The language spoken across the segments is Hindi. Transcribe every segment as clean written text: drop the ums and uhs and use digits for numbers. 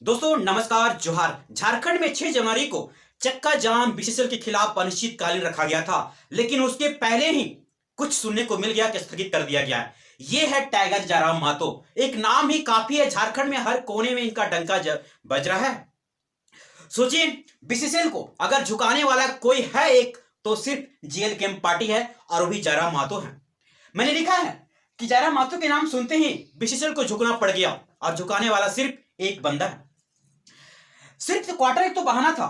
दोस्तों नमस्कार जोहार। झारखंड में 6 जनवरी को चक्का जाम बीसीसीएल के खिलाफ अनिश्चितकालीन रखा गया था, लेकिन उसके पहले ही कुछ सुनने को मिल गया कि स्थगित कर दिया गया है। ये है टाइगर जयराम महतो। एक नाम ही काफी है, झारखंड में हर कोने में इनका डंका बज रहा है। सोचिए, बीसीसीएल को अगर झुकाने वाला कोई है एक, तो सिर्फ जेएलकेएम पार्टी है और वो भी जयराम महतो है। मैंने लिखा है कि जयराम महतो के नाम सुनते ही बीसीसीएल को झुकना पड़ गया, और झुकाने वाला सिर्फ एक बंदा है। सिर्फ क्वार्टर एक तो बहाना था,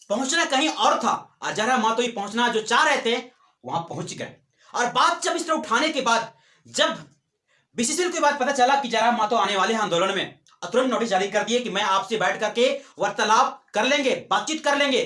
पहुंचना कहीं और था, और जयराम महतो ही पहुंचना जो चाह रहे थे वहां पहुंच गए। और बात जब इस तरह उठाने के बाद, जब बीसीसीएल के बाद पता चला कि जयराम महतो आने वाले हैं आंदोलन में, तुरंत नोटिस जारी कर दिए कि मैं आपसे बैठ करके वार्तालाप कर लेंगे, बातचीत कर लेंगे।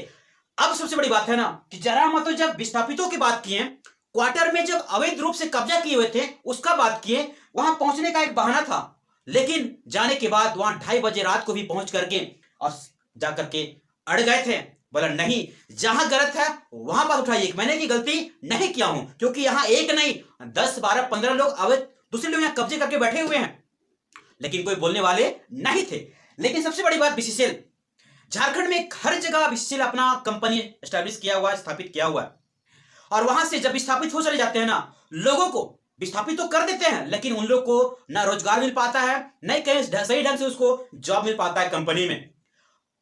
अब सबसे बड़ी बात है ना कि जयराम महतो जब विस्थापितों की बात किए, क्वार्टर में जब अवैध रूप से कब्जा किए हुए थे उसका बात किए, वहां पहुंचने का एक बहाना था, लेकिन जाने के बाद वहां 2:30 बजे रात को भी पहुंच करके और जाकर के अड़ गए थे। बोला नहीं, जहां गलत है वहां बात उठाइए, मैंने की गलती नहीं किया हूं, क्योंकि यहां एक नहीं 10 12 15 लोग अवैध दूसरे लोग यहां कब्जे करके बैठे हुए हैं, लेकिन कोई बोलने वाले नहीं थे। लेकिन सबसे बड़ी बात, बीसीसीएल झारखंड में हर जगह बीसीसीएल अपना कंपनी एस्टैब्लिश किया हुआ है, स्थापित किया हुआ है, और वहां से जब विस्थापित हो चले जाते हैं ना, लोगों को विस्थापित तो कर देते हैं, लेकिन उन लोग को ना रोजगार मिल पाता है, नहीं कहीं सही ढंग से उसको जॉब मिल पाता है कंपनी में।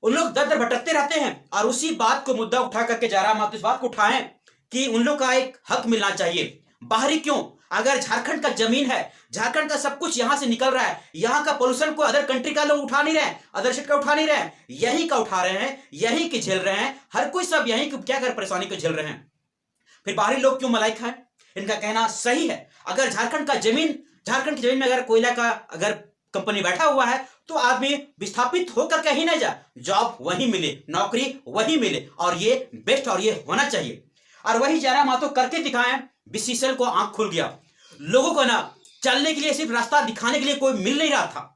उन लोग दर दर भटकते रहते हैं, और उसी बात को मुद्दा उठा करके जयराम महतो इस बात को उठाएं कि उन लोग का एक हक मिलना चाहिए। बाहरी क्यों, अगर झारखंड का जमीन है, झारखंड का सब कुछ यहां से निकल रहा है, यहां का पोल्यूशन को अदर कंट्री का लोग उठा नहीं रहे, अदर स्टेट का उठा नहीं रहे, यही का उठा रहे हैं, यही के झेल रहे हैं, हर कोई सब यही क्या कर परेशानी को झेल रहे हैं। फिर बाहरी लोग क्यों मलाई खाएं? इनका कहना सही है, अगर झारखंड की जमीन में अगर कोयला का अगर कंपनी बैठा हुआ है, तो आदमी विस्थापित होकर कहीं ना जाए, जॉब वहीं मिले, नौकरी वहीं मिले, और ये बेस्ट और ये होना चाहिए। और वही जयराम महतो करके दिखाएं। बीसीसीएल को आंख खुल गया, लोगों को ना चलने के लिए, सिर्फ रास्ता दिखाने के लिए कोई मिल नहीं रहा था,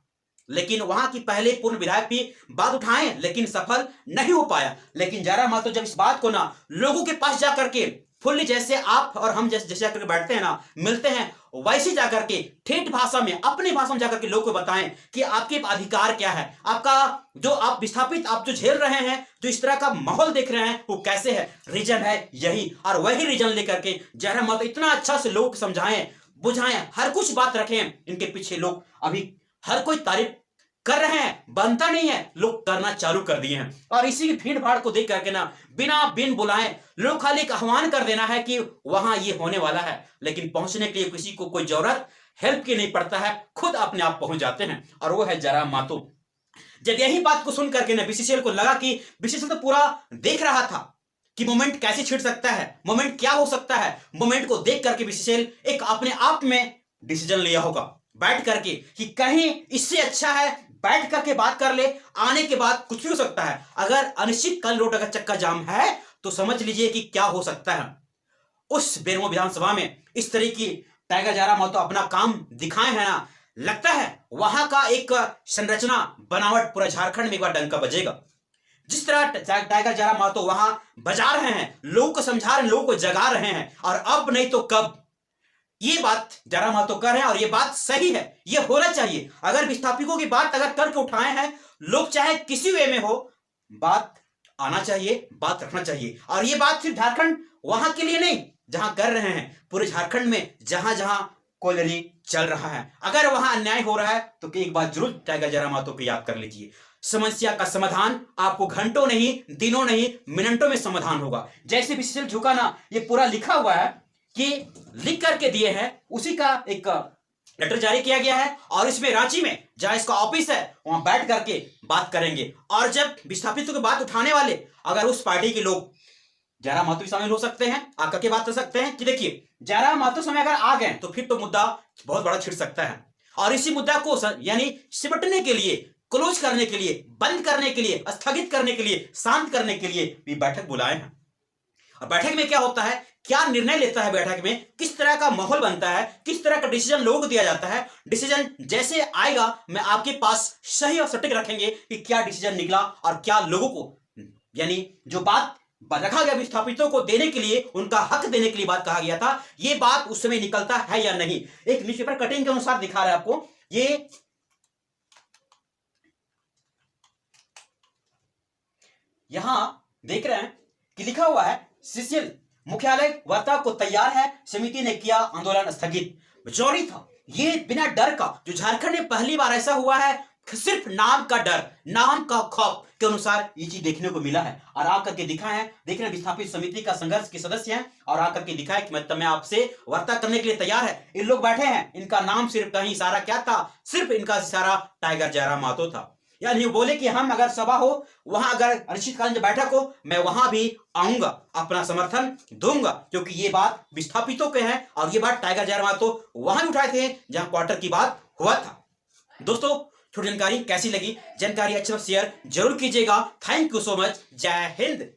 लेकिन वहां की पहले पूर्ण विधायक भी बात उठाए, लेकिन सफल नहीं हो पाया। लेकिन जयराम महतो जब इस बात को ना लोगों के पास जाकर के फुल्ली, जैसे आप और हम जैसे जाकर के बैठते हैं ना, मिलते हैं, वैसे जाकर के ठेठ भाषा में, अपनी भाषा में जाकर के लोगों को बताएं कि आपके अधिकार क्या है, आपका जो आप विस्थापित आप जो झेल रहे हैं, जो इस तरह का माहौल देख रहे हैं, वो कैसे है, रीजन है यही। और वही रीजन लेकर के जयराम महतो इतना अच्छा से लोग समझाएं, बुझाएं, हर कुछ बात रखें। इनके पीछे लोग अभी हर कोई तारीफ कर रहे हैं, बनता नहीं है, लोग करना चालू कर दिए हैं। और इसी की भीड़ भाड़ को देख करके ना बिन बुलाए लोग खाली एक आह्वान कर देना है कि वहां ये होने वाला है, लेकिन पहुंचने के लिए किसी को कोई जरूरत हेल्प की नहीं पड़ता है, खुद अपने आप पहुंच जाते हैं, और वो है जयराम महतो। जब यही बात को सुन करके ना बीसीसीएल को लगा कि बीसीसीएल तो पूरा देख रहा था कि मोमेंट कैसे छिड़ सकता है, मोमेंट क्या हो सकता है, मोमेंट को देख करके बीसीसीएल एक अपने आप में डिसीजन लिया होगा बैठ करके कि कहीं इससे अच्छा है बैठ करके बात कर ले, आने के बाद कुछ भी हो सकता है। अगर अनिश्चितकालीन रोड अगर चक्का जाम है तो समझ लीजिए कि क्या हो सकता है। उस बेरमो विधानसभा में इस तरह की टाइगर जयराम महतो अपना काम दिखाए हैं ना, लगता है वहां का एक संरचना बनावट पूरा झारखंड में एक बार डंका बजेगा। जिस तरह टाइगर जयराम महतो वहां बजा रहे हैं, लोगों को समझा रहे हैं, लोगों को जगा रहे हैं, और अब नहीं तो कब ये बात जयराम महतो कर रहे हैं, और ये बात सही है, ये होना चाहिए। अगर विस्थापितों की बात अगर करके उठाए हैं लोग, चाहे किसी वे में हो, बात आना चाहिए, बात रखना चाहिए। और ये बात सिर्फ झारखंड वहां के लिए नहीं, जहां कर रहे हैं, पूरे झारखंड में जहां जहां कोयलरी चल रहा है, अगर वहां अन्याय हो रहा है तो एक बात जरूर टाइगर जयराम महतो को याद कर लीजिए। समस्या का समाधान आपको घंटों नहीं, दिनों नहीं, मिनटों में समाधान होगा। जैसे बीसीसीएल झुका ना, ये पूरा लिखा हुआ है कि लिख करके दिए हैं, उसी का एक लेटर जारी किया गया है, और इसमें रांची में जहां इसका ऑफिस है वहां बैठ करके बात करेंगे। और जब विस्थापितों की बात उठाने वाले अगर उस पार्टी के लोग, जयराम महतो भी शामिल हो सकते हैं, आकर के बात कर सकते हैं कि देखिए जयराम महतो समय अगर आ गए तो फिर तो मुद्दा बहुत बड़ा छिड़ सकता है, और इसी मुद्दा को यानी सिमटने के लिए, क्लोज करने के लिए, बंद करने के लिए, स्थगित करने के लिए, शांत करने के लिए भी बैठक बुलाए हैं। और बैठक में क्या होता है, क्या निर्णय लेता है, बैठक में किस तरह का माहौल बनता है, किस तरह का डिसीजन लोगों को दिया जाता है, डिसीजन जैसे आएगा मैं आपके पास सही और सटीक रखेंगे कि क्या डिसीजन निकला, और क्या लोगों को यानी जो बात रखा गया विस्थापितों को देने के लिए, उनका हक देने के लिए बात कहा गया था, ये बात उस समय निकलता है या नहीं। एक न्यूज़पेपर कटिंग के अनुसार दिखा रहा है आपको, ये यहां देख रहे हैं कि लिखा हुआ है सीसीएल मुख्यालय वार्ता को तैयार है, समिति ने किया आंदोलन स्थगित। चोरी था ये बिना डर का, जो झारखंड में पहली बार ऐसा हुआ है, सिर्फ नाम का डर, नाम का खौफ के अनुसार ये चीज देखने को मिला है। और आकर के दिखा है, देख रहे हैं विस्थापित समिति का संघर्ष के सदस्य हैं और आकर के दिखा है कि मतलब मैं आपसे वार्ता करने के लिए तैयार है। इन लोग बैठे हैं, इनका नाम सिर्फ कहीं इशारा क्या था, सिर्फ इनका इशारा टाइगर जयराम महतो था। यानी बोले कि हम अगर सभा हो, वहां अगर अनिश्चितकालीन बैठक हो, मैं वहां भी आऊंगा, अपना समर्थन दूंगा, क्योंकि ये बात विस्थापितों के हैं और ये बात टाइगर जयराम महतो वहां भी उठाए थे जहां क्वार्टर की बात हुआ था। दोस्तों, छोटी जानकारी कैसी लगी? जानकारी अच्छा शेयर जरूर कीजिएगा। Thank you so much. जय हिंद।